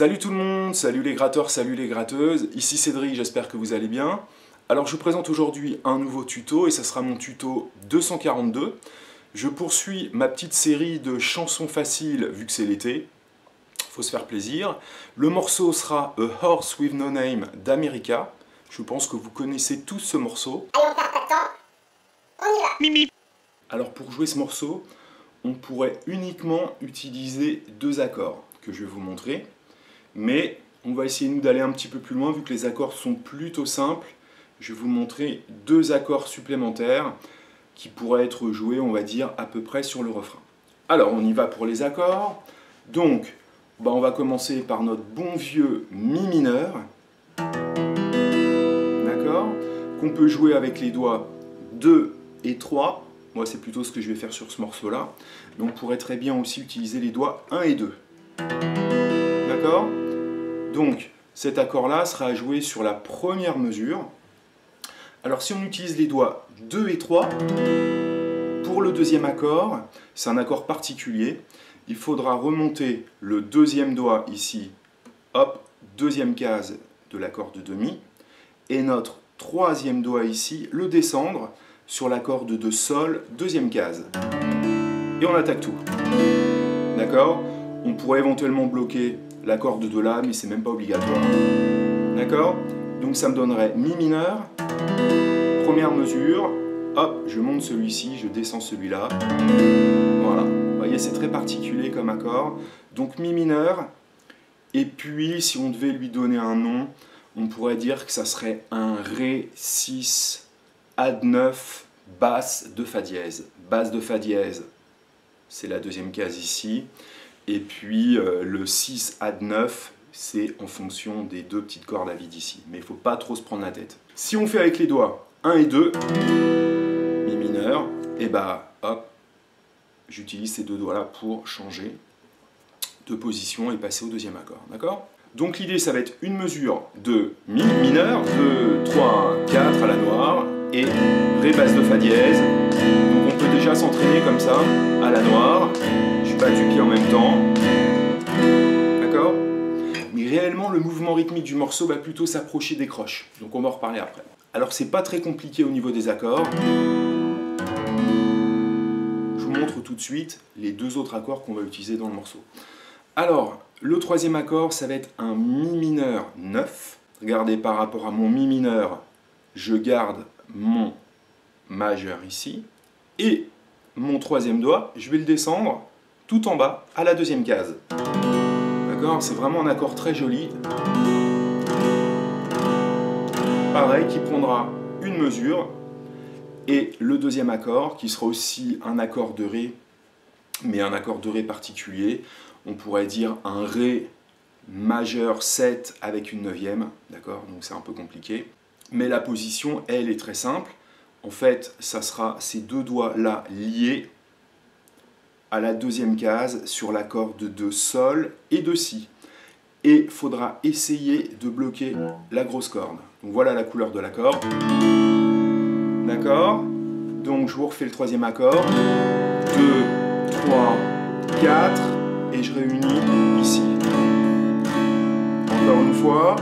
Salut tout le monde, salut les gratteurs, salut les gratteuses, ici Cédric, j'espère que vous allez bien. Alors je vous présente aujourd'hui un nouveau tuto et ça sera mon tuto 242. Je poursuis ma petite série de chansons faciles vu que c'est l'été, faut se faire plaisir. Le morceau sera A Horse with No Name d'America. Je pense que vous connaissez tous ce morceau. Allez, on perd pas de temps, on y va. Mimi. Alors pour jouer ce morceau, on pourrait uniquement utiliser deux accords que je vais vous montrer. Mais on va essayer nous d'aller un petit peu plus loin vu que les accords sont plutôt simples. Je vais vous montrer deux accords supplémentaires qui pourraient être joués, on va dire, à peu près sur le refrain. Alors on y va pour les accords. Donc on va commencer par notre bon vieux Mi mineur. D'accord? Qu'on peut jouer avec les doigts 2 et 3. Moi c'est plutôt ce que je vais faire sur ce morceau-là. Mais on pourrait très bien aussi utiliser les doigts 1 et 2. D'accord? Donc, cet accord-là sera joué sur la première mesure. Alors, si on utilise les doigts 2 et 3, pour le deuxième accord, c'est un accord particulier. Il faudra remonter le deuxième doigt ici, hop, deuxième case de l'accord de demi, et notre troisième doigt ici, le descendre sur l'accord de do sol, deuxième case. Et on attaque tout. D'accord? On pourrait éventuellement bloquer l'accord de do la, mais c'est même pas obligatoire. D'accord? Donc ça me donnerait Mi mineur, première mesure, hop, je monte celui-ci, je descends celui-là. Voilà. Vous voyez, c'est très particulier comme accord. Donc Mi mineur, et puis si on devait lui donner un nom, on pourrait dire que ça serait un Ré 6 Ad 9 basse de Fa dièse. Basse de Fa dièse, c'est la deuxième case ici. Et puis le 6 Ad 9, c'est en fonction des deux petites cordes à vide ici. Mais il ne faut pas trop se prendre la tête. Si on fait avec les doigts 1 et 2, Mi mineur, et bah hop, j'utilise ces deux doigts-là pour changer de position et passer au deuxième accord. D'accord? Donc l'idée, ça va être une mesure de Mi mineur, 2, 3, 4 à la noire, et Ré basse de Fa dièse. Donc on peut déjà s'entraîner comme ça, à la noire. Je bats du pied en même temps. D'accord? Mais réellement, le mouvement rythmique du morceau va plutôt s'approcher des croches. Donc on va en reparler après. Alors c'est pas très compliqué au niveau des accords. Je vous montre tout de suite les deux autres accords qu'on va utiliser dans le morceau. Alors, le troisième accord, ça va être un Mi mineur 9. Regardez, par rapport à mon Mi mineur, je garde mon majeur ici. Et mon troisième doigt, je vais le descendre tout en bas, à la deuxième case. D'accord? C'est vraiment un accord très joli. Pareil, qui prendra une mesure. Et le deuxième accord, qui sera aussi un accord de Ré, mais un accord de Ré particulier. On pourrait dire un Ré majeur 7 avec une neuvième. D'accord? Donc c'est un peu compliqué. Mais la position, elle, est très simple. En fait, ça sera ces deux doigts-là liés à la deuxième case sur l'accord de do sol et de si. Et il faudra essayer de bloquer la grosse corde. Donc voilà la couleur de l'accord. D'accord? Donc je vous refais le troisième accord. 2, 3, 4. Et je réunis ici. Encore une fois.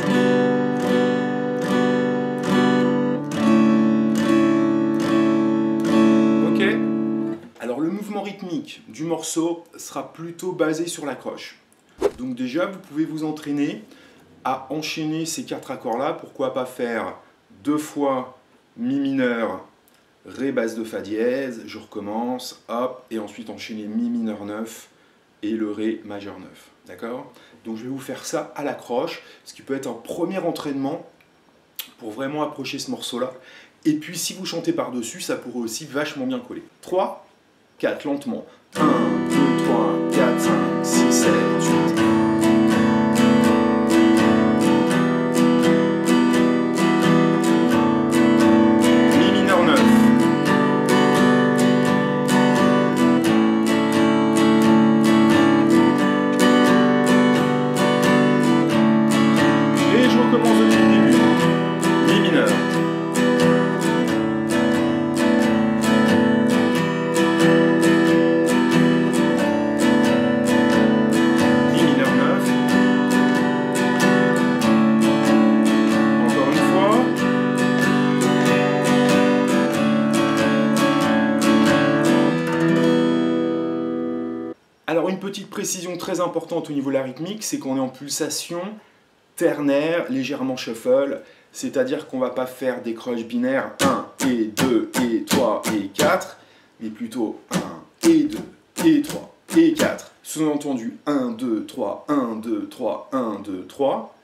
Alors le mouvement rythmique du morceau sera plutôt basé sur l'accroche. Donc déjà, vous pouvez vous entraîner à enchaîner ces quatre accords-là. Pourquoi pas faire deux fois Mi mineur, Ré basse de Fa dièse, je recommence, hop, et ensuite enchaîner Mi mineur 9 et le Ré majeur 9. D'accord? Donc je vais vous faire ça à l'accroche, ce qui peut être un premier entraînement pour vraiment approcher ce morceau-là. Et puis si vous chantez par-dessus, ça pourrait aussi vachement bien coller. 3, 4, lentement. 1, 2, 3, 4, 5, 6, 7, 8. Mi mineur 9. Et je recommence depuis le début. Mi mineur. Alors une petite précision très importante au niveau de la rythmique, c'est qu'on est en pulsation ternaire, légèrement shuffle, c'est-à-dire qu'on ne va pas faire des croches binaires 1 et 2 et 3 et 4, mais plutôt 1 et 2 et 3 et 4. Sous-entendu 1, 2, 3, 1, 2, 3, 1, 2, 3.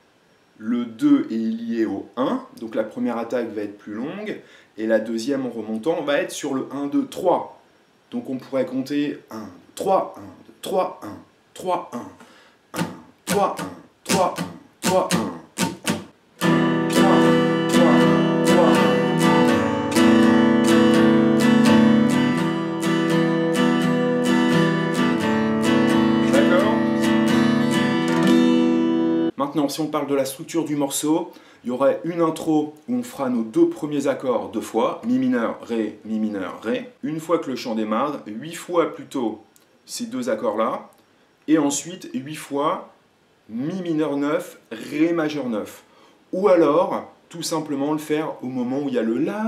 Le 2 est lié au 1, donc la première attaque va être plus longue, et la deuxième en remontant va être sur le 1, 2, 3. Donc on pourrait compter 1, 3, 1, 3, 1, 3, 1, 1, 3, 1, 3, 1, 3, 1. Maintenant, si on parle de la structure du morceau, il y aurait une intro où on fera nos 2 premiers accords 2 fois, mi mineur, ré, mi mineur, ré. Une fois que le chant démarre, 8 fois plutôt ces 2 accords-là, et ensuite 8 fois mi mineur 9, ré majeur 9. Ou alors, tout simplement le faire au moment où il y a le la,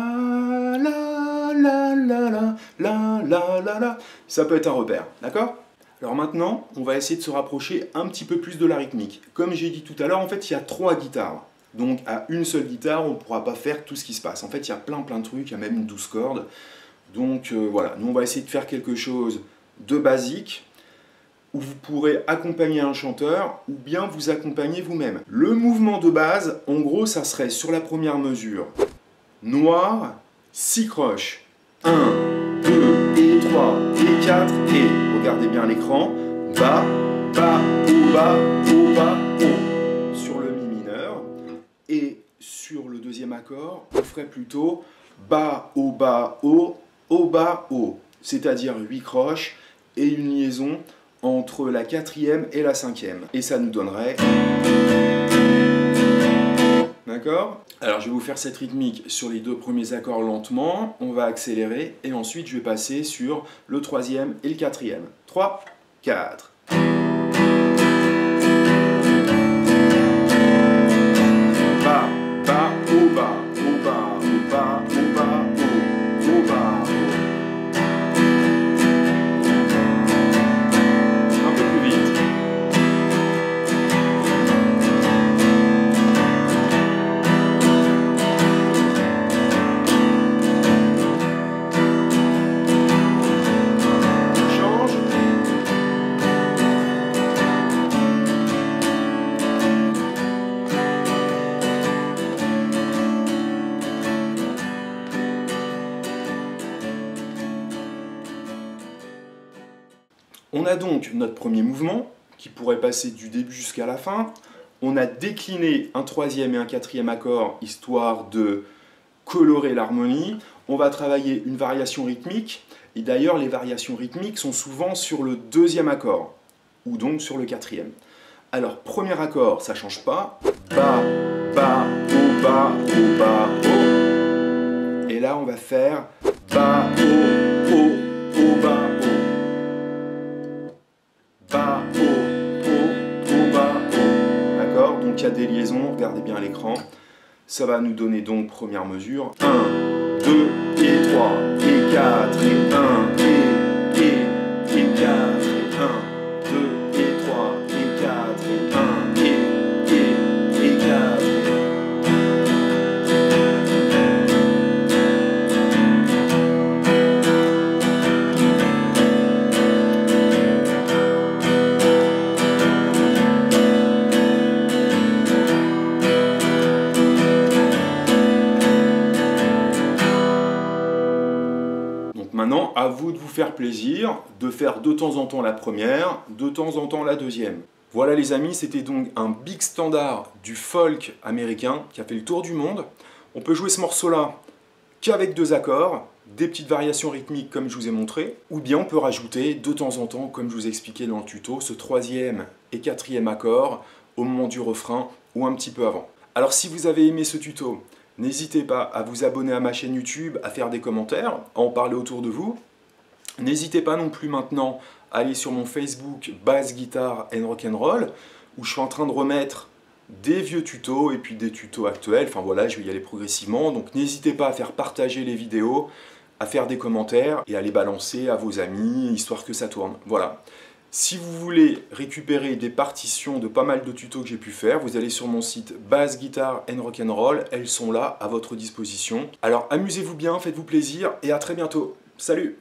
la, la, la, la, la, la, la, la. Ça peut être un repère, d'accord ? Alors maintenant, on va essayer de se rapprocher un petit peu plus de la rythmique. Comme j'ai dit tout à l'heure, en fait, il y a 3 guitares. Donc à une seule guitare, on ne pourra pas faire tout ce qui se passe. En fait, il y a plein de trucs, il y a même une 12 cordes. Donc voilà, nous on va essayer de faire quelque chose de basique, où vous pourrez accompagner un chanteur, ou bien vous accompagner vous-même. Le mouvement de base, en gros, ça serait sur la première mesure. Noir, 6 croches. 1, 2 et 3 et 4 et, regardez bien l'écran, bas, bas, haut, bas, haut, bas, haut. Sur le mi mineur. Et sur le deuxième accord, on ferait plutôt bas, haut, bas, haut, haut, bas, haut. C'est-à-dire 8 croches et une liaison entre la 4e et la 5e. Et ça nous donnerait... D'accord ? Alors je vais vous faire cette rythmique sur les 2 premiers accords lentement, on va accélérer et ensuite je vais passer sur le 3e et le 4e. 3, 4. Bas, bas, haut, bas, haut, bas, haut, bas, haut, bas, haut, haut, bas, haut. Un peu plus vite. On a donc notre premier mouvement, qui pourrait passer du début jusqu'à la fin. On a décliné un 3e et un 4e accord, histoire de colorer l'harmonie. On va travailler une variation rythmique, et d'ailleurs les variations rythmiques sont souvent sur le 2e accord, ou donc sur le 4e. Alors, premier accord, ça ne change pas. Bas, bas, haut, bas, haut, bas, haut. Et là, on va faire bas, haut, haut, haut, bas, haut. Bas, haut, haut, bas, haut. D'accord ? Donc il y a des liaisons, regardez bien l'écran. Ça va nous donner donc première mesure. 1, 2 et 3 et 4 et 1 et 4 et 1, 2 et 3 et 4 et 1 et 4. Maintenant, à vous de vous faire plaisir, de faire de temps en temps la première, de temps en temps la deuxième. Voilà les amis, c'était donc un big standard du folk américain qui a fait le tour du monde. On peut jouer ce morceau-là qu'avec 2 accords, des petites variations rythmiques comme je vous ai montré, ou bien on peut rajouter de temps en temps, comme je vous ai expliqué dans le tuto, ce 3e et 4e accord au moment du refrain ou un petit peu avant. Alors si vous avez aimé ce tuto, n'hésitez pas à vous abonner à ma chaîne YouTube, à faire des commentaires, à en parler autour de vous. N'hésitez pas non plus maintenant à aller sur mon Facebook Bass Guitar and Rock'n'Roll, où je suis en train de remettre des vieux tutos et puis des tutos actuels. Enfin voilà, je vais y aller progressivement. Donc n'hésitez pas à faire partager les vidéos, à faire des commentaires et à les balancer à vos amis, histoire que ça tourne. Voilà. Si vous voulez récupérer des partitions de pas mal de tutos que j'ai pu faire, vous allez sur mon site Bass Guitar and Rock'n'Roll, elles sont là à votre disposition. Alors amusez-vous bien, faites-vous plaisir et à très bientôt. Salut!